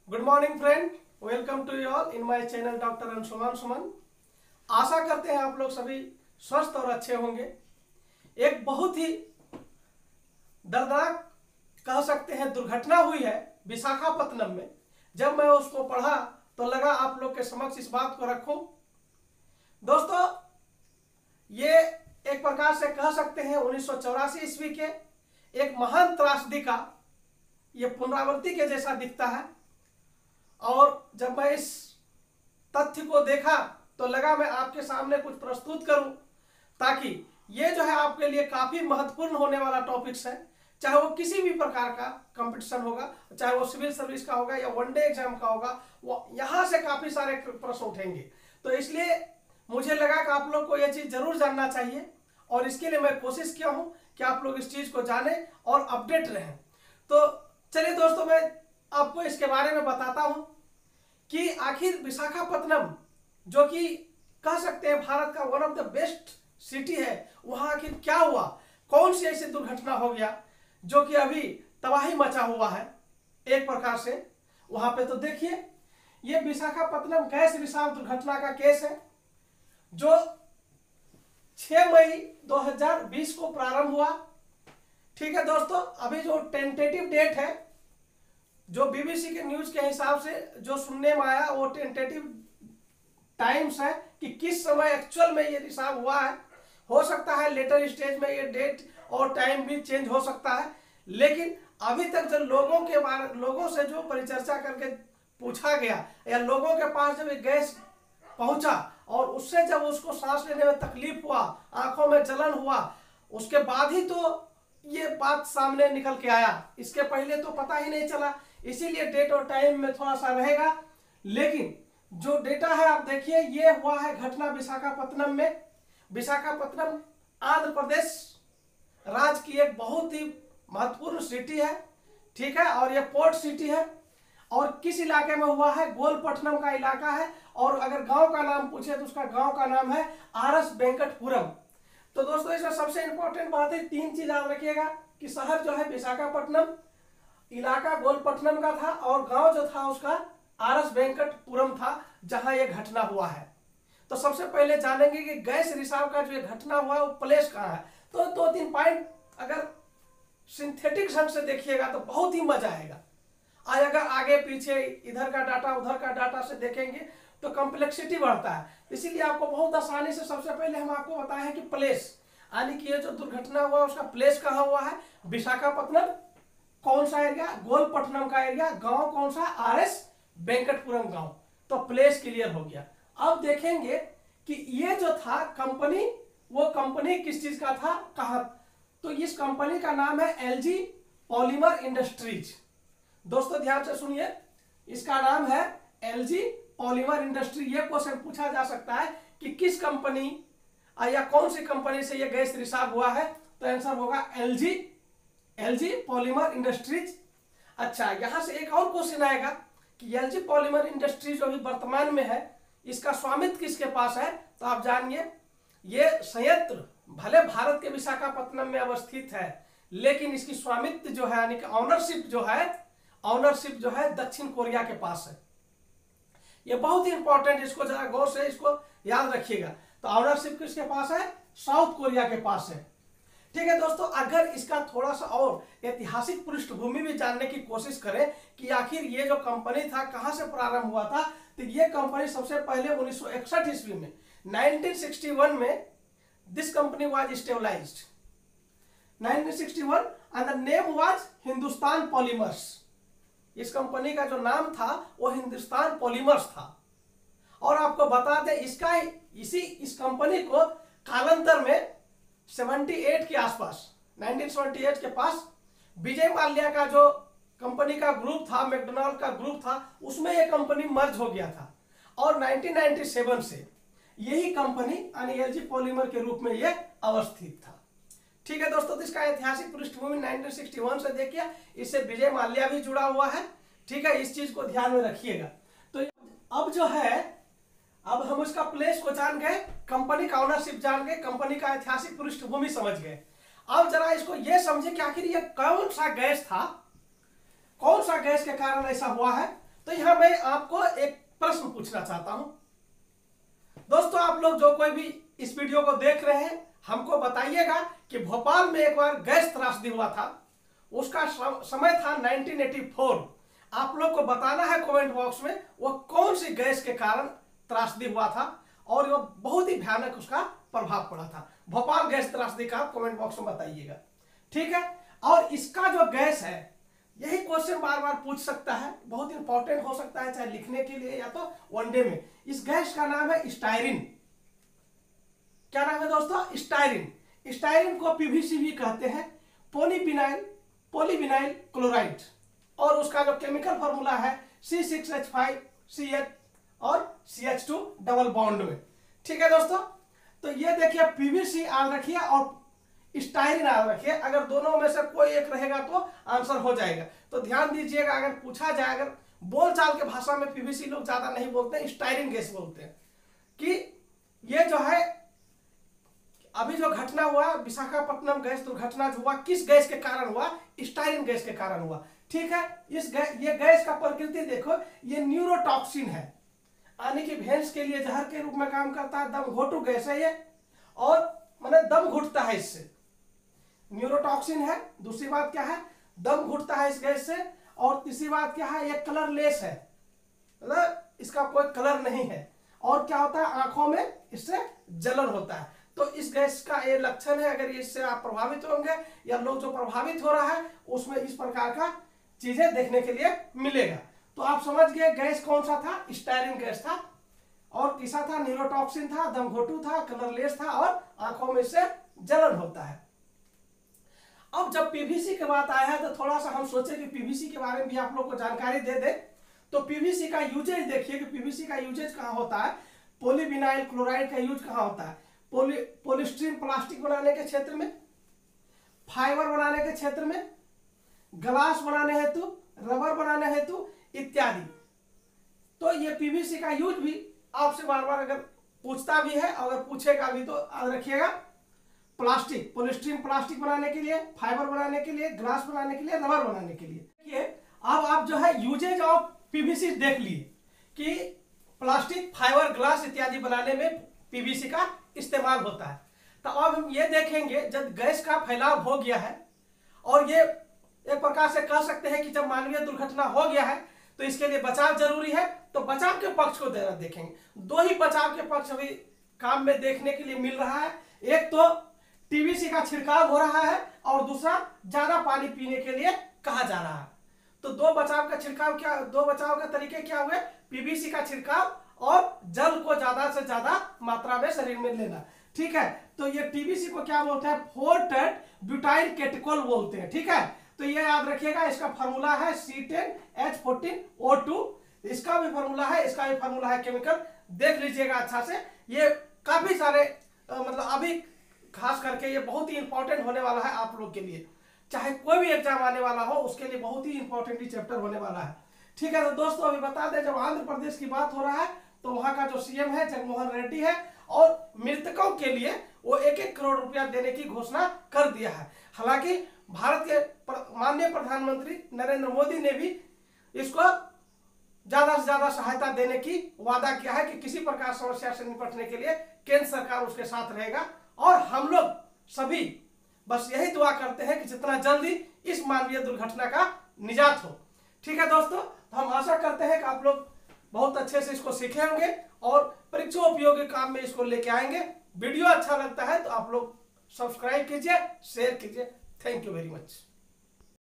Good morning friend, welcome to you all in my channel doctor Anshuman Suman. आशा करते हैं आप लोग सभी स्वस्थ और अच्छे होंगे। एक बहुत ही दर्दनाक कह सकते हैं दुर्घटना हुई है विशाखापत्तनम में। जब मैं उसको पढ़ा तो लगा आप लोग के समक्ष इस बात को रखूं। दोस्तों, ये एक प्रकार से कह सकते हैं 1984 ईस्वी के एक महान त्रासदी का ये पुनरावृत्ति के जैसा दिखता है। और जब मैं इस तथ्य को देखा तो लगा मैं आपके सामने कुछ प्रस्तुत करूं, ताकि ये जो है आपके लिए काफी महत्वपूर्ण होने वाला टॉपिक्स है। चाहे वो किसी भी प्रकार का कंपटीशन होगा, चाहे वो सिविल सर्विस का होगा या वनडे एग्जाम का होगा, वो यहाँ से काफी सारे प्रश्न उठेंगे। तो इसलिए मुझे लगा कि आप लोग को यह चीज जरूर जानना चाहिए, और इसके लिए मैं कोशिश किया हूँ कि आप लोग इस चीज को जाने और अपडेट रहें। तो चलिए दोस्तों, मैं आपको इसके बारे में बताता हूं कि आखिर विशाखापत्तनम, जो कि कह सकते हैं भारत का one of the best city है, वहां आखिर क्या हुआ, कौन सी ऐसी दुर्घटना हो गया जो कि अभी तबाही मचा हुआ है एक प्रकार से वहां पे। तो देखिए, ये विशाखापत्तनम गैस रिसाव दुर्घटना का केस है जो 6 मई 2020 को प्रारंभ हुआ। ठीक है दोस्तों, अभी जो टेंटेटिव डेट है, जो बीबीसी के न्यूज के हिसाब से जो सुनने में आया, वो टेंटेटिव टाइम्स है कि किस समय एक्चुअल में ये रिसाव हुआ है। हो सकता है लेटर स्टेज में ये डेट और टाइम भी चेंज हो सकता है, लेकिन अभी तक जब लोगों से जो परिचर्चा करके पूछा गया या लोगों के पास जब ये गैस पहुंचा और उससे जब उसको सांस लेने में तकलीफ हुआ, आंखों में जलन हुआ, उसके बाद ही तो ये बात सामने निकल के आया। इसके पहले तो पता ही नहीं चला, इसीलिए डेट और टाइम में थोड़ा सा रहेगा। लेकिन जो डेटा है आप देखिए, ये हुआ है घटना विशाखापत्तनम में। विशाखापत्तनम आंध्र प्रदेश राज्य की एक बहुत ही महत्वपूर्ण सिटी है, ठीक है, और ये पोर्ट सिटी है। और किस इलाके में हुआ है? गोलपट्टनम का इलाका है। और अगर गांव का नाम पूछे तो उसका गांव का नाम है आरएस वेंकटपुरम। तो दोस्तों, इसमें सबसे इंपॉर्टेंट बात है, 3 चीज याद रखिएगा कि शहर जो है विशाखापट्टनम, इलाका गोलपट्टनम का था, और गांव जो था उसका आरएस वेंकटपुरम था, जहां यह घटना हुआ है। तो सबसे पहले जानेंगे कि गैस रिसाव का जो ये घटना हुआ है वो प्लेस कहाँ है। तो 2-3 पॉइंट अगर सिंथेटिक ढंग से देखिएगा तो बहुत ही मजा आएगा। आज अगर आगे पीछे इधर का डाटा उधर का डाटा से देखेंगे तो कॉम्प्लेक्सिटी बढ़ता है। इसीलिए आपको बहुत आसानी से सबसे पहले हम आपको बताए हैं कि प्लेस, यानी कि ये जो दुर्घटना हुआ उसका प्लेस कहाँ हुआ है। विशाखापत्तनम कौन सा एरिया? गोलपट्टनम का एरिया। गांव कौन सा? आरएस वेंकटपुरम गांव। तो प्लेस क्लियर हो गया। अब देखेंगे कि ये जो था कंपनी, वो कंपनी किस चीज का था, कहां। तो इस कंपनी का नाम है एलजी पॉलीमर इंडस्ट्रीज। दोस्तों ध्यान से सुनिए, इसका नाम है एलजी पॉलीमर इंडस्ट्री। ये क्वेश्चन पूछा जा सकता है कि किस कंपनी या कौन सी कंपनी से ये गैस रिसाव हुआ है। तो आंसर होगा एलजी पॉलीमर इंडस्ट्रीज। अच्छा, यहां से एक और क्वेश्चन आएगा कि एलजी पॉलीमर इंडस्ट्रीज जो अभी वर्तमान में है, इसका स्वामित्व किसके पास है। तो आप जानिए, ये संयंत्र भले भारत के विशाखापत्तनम में अवस्थित है, लेकिन इसकी स्वामित्व जो है, यानी कि ऑनरशिप जो है दक्षिण कोरिया के पास है। ये बहुत ही इंपॉर्टेंट, इसको जरा गौर से इसको याद रखिएगा। तो ऑनरशिप किसके पास है? साउथ कोरिया के पास है। ठीक है दोस्तों, अगर इसका थोड़ा सा और ऐतिहासिक पृष्ठभूमि भी जानने की कोशिश करें कि आखिर ये जो कंपनी था कहां से प्रारंभ हुआ था, तो ये कंपनी सबसे पहले 1961 ईस्वी में 1961 में this company was stabilised 1961 and the name was Hindustan Polymers. इस कंपनी का जो नाम था वो हिंदुस्तान पॉलीमर्स था। और आपको बता दें, इस कंपनी को कालांतर में 78 के आसपास 1978 के पास विजय माल्या का जो कंपनी का ग्रुप था, मैकडोनाल्ड का ग्रुप था, उसमें यह कंपनी मर्ज हो गया था। और 1997 से यही कंपनी यानी एलजी पॉलीमर के रूप में यह अवस्थित था। ठीक है दोस्तों, तो इसका ऐतिहासिक पृष्ठभूमि 1961 से देखिए, इससे विजय माल्या भी जुड़ा हुआ है। ठीक है, इस चीज को ध्यान में रखिएगा। तो अब जो है, अब हम उसका प्लेस को जान गए, कंपनी का ऑनरशिप जान गए, कंपनी का ऐतिहासिक पृष्ठभूमि समझ गए। अब जरा इसको यह समझे कि आखिर यह कौन सा गैस था, कौन सा गैस के कारण ऐसा हुआ है। तो यहां मैं आपको एक प्रश्न पूछना चाहता हूं। दोस्तों, आप लोग जो कोई भी इस वीडियो को देख रहे हैं, हमको बताइएगा कि भोपाल में एक बार गैस त्रासदी हुआ था, उसका समय था 1984। आप लोग को बताना है कमेंट बॉक्स में वो कौन सी गैस के कारण त्रासदी हुआ था और वो बहुत ही भयानक उसका प्रभाव पड़ा था। भोपाल गैस त्रासदी का कमेंट बॉक्स में बताइएगा, ठीक है। और इसका जो गैस है, यही क्वेश्चन बार बार पूछ सकता है, बहुत इंपॉर्टेंट हो सकता है, चाहे लिखने के लिए या तो वनडे में। इस गैस का नाम है स्टायरिन। क्या नाम है दोस्तों? स्टायरिन। स्टायरिन को पीवीसी भी कहते हैं, पॉलीविनाइल क्लोराइड। और उसका जो केमिकल फॉर्मूला है C6H5CH और CH2 डबल बॉन्ड में, ठीक है दोस्तों। तो ये देखिए, पीवीसी याद रखिए और स्टायरिन याद रखिए। अगर दोनों में से कोई एक रहेगा तो आंसर हो जाएगा। तो ध्यान दीजिएगा, अगर पूछा जाए, अगर बोलचाल के भाषा में पीवीसी लोग ज्यादा नहीं बोलते हैं, स्टायरिन गैस बोलते हैं। कि ये जो है अभी जो घटना हुआ, विशाखापट्टनम गैस दुर्घटना जो हुआ, किस गैस के कारण हुआ? स्टायरिन गैस के कारण हुआ, ठीक है। ये गैस का प्रकृति देखो, ये न्यूरोटॉक्सिन है, यानी कि भैंस के लिए जहर के रूप में काम करता है। दम घोटू गैस है ये, और माने दम घुटता है इससे, न्यूरोटॉक्सिन है। दूसरी बात क्या है? दम घुटता है इस गैस से। और तीसरी बात क्या है? ये कलरलेस है, मतलब इसका कोई कलर नहीं है। और क्या होता है? आंखों में इससे जलन होता है। तो इस गैस का ये लक्षण है। अगर इससे आप प्रभावित होंगे या लोग जो प्रभावित हो रहा है, उसमें इस प्रकार का चीजें देखने के लिए मिलेगा। तो आप समझ गए गैस कौन सा था? स्टायरिन गैस था। और तीसरा था न्यूरोटॉक्सिन था, दमघोटू था, कलरलेस था और आंखों में से जलन होता है। अब जब पीवीसी की बात आया है तो थोड़ा सा हम सोचे कि पीवीसी के बारे में भी आप लोग को जानकारी दे दे। तो पीवीसी का यूजेज देखिए कि पीवीसी का यूजेज कहाँ होता है। पॉलीविनाइल क्लोराइड का यूज कहाँ होता है? पॉलीस्टीरीन प्लास्टिक बनाने के क्षेत्र में, फाइबर बनाने के क्षेत्र में, ग्लास बनाने हेतु, रबर बनाने हेतु इत्यादि। तो ये पीवीसी का यूज भी आपसे बार बार अगर पूछता भी है, अगर पूछेगा भी तो याद रखिएगा, प्लास्टिक, पॉलीस्टीरीन प्लास्टिक बनाने के लिए, फाइबर बनाने के लिए, ग्लास बनाने के लिए, रबर बनाने के लिए। देखिए, अब आप जो है यूजेज ऑफ पीवीसी देख लिए कि प्लास्टिक, फाइबर, ग्लास इत्यादि बनाने में पीवीसी का इस्तेमाल होता है। तो अब हम ये देखेंगे, जब गैस का फैलाव हो गया है और ये एक प्रकार से कह सकते हैं कि जब मानवीय दुर्घटना हो गया है तो इसके लिए बचाव जरूरी है। तो बचाव के पक्ष को जरा देखेंगे। दो ही बचाव के पक्ष अभी काम में देखने के लिए मिल रहा है। एक तो टीवीसी का छिड़काव हो रहा है और दूसरा ज्यादा पानी पीने के लिए कहा जा रहा है। तो दो बचाव का तरीके क्या हुए? पीवीसी का छिड़काव और जल को ज्यादा से ज्यादा मात्रा में शरीर में लेना, ठीक है। तो ये टीवीसी को क्या बोलते हैं? 4-टेट ब्यूटाइल कैटेकोल बोलते हैं, ठीक है। तो ये याद रखिएगा, इसका फार्मूला है C10H14O2। इसका भी फार्मूला है, इसका भी फार्मूला है केमिकल, देख लीजिएगा अच्छा से। ये काफी सारे मतलब अभी खास करके ये बहुत ही इंपॉर्टेंट होने वाला है आप लोग के लिए, चाहे कोई भी एग्जाम आने वाला हो उसके लिए बहुत ही इंपॉर्टेंट चैप्टर होने वाला है, ठीक है। तो दोस्तों, अभी बता दें, जब आंध्र प्रदेश की बात हो रहा है तो वहां का जो सीएम है जगनमोहन रेड्डी है, और मृतकों के लिए वो 1-1 करोड़ रुपया देने की घोषणा कर दिया है। हालांकि भारत के माननीय प्रधानमंत्री नरेंद्र मोदी ने भी इसको ज्यादा से ज्यादा सहायता देने की वादा किया है कि किसी प्रकार समस्या से निपटने के लिए केंद्र सरकार उसके साथ रहेगा। और हम लोग सभी बस यही दुआ करते हैं कि जितना जल्दी इस मानवीय दुर्घटना का निजात हो, ठीक है दोस्तों। तो हम आशा करते हैं कि आप लोग बहुत अच्छे से इसको सीखे होंगे और परीक्षा उपयोगी काम में इसको लेके आएंगे। वीडियो अच्छा लगता है तो आप लोग सब्सक्राइब कीजिए, शेयर कीजिए। Thank you very much.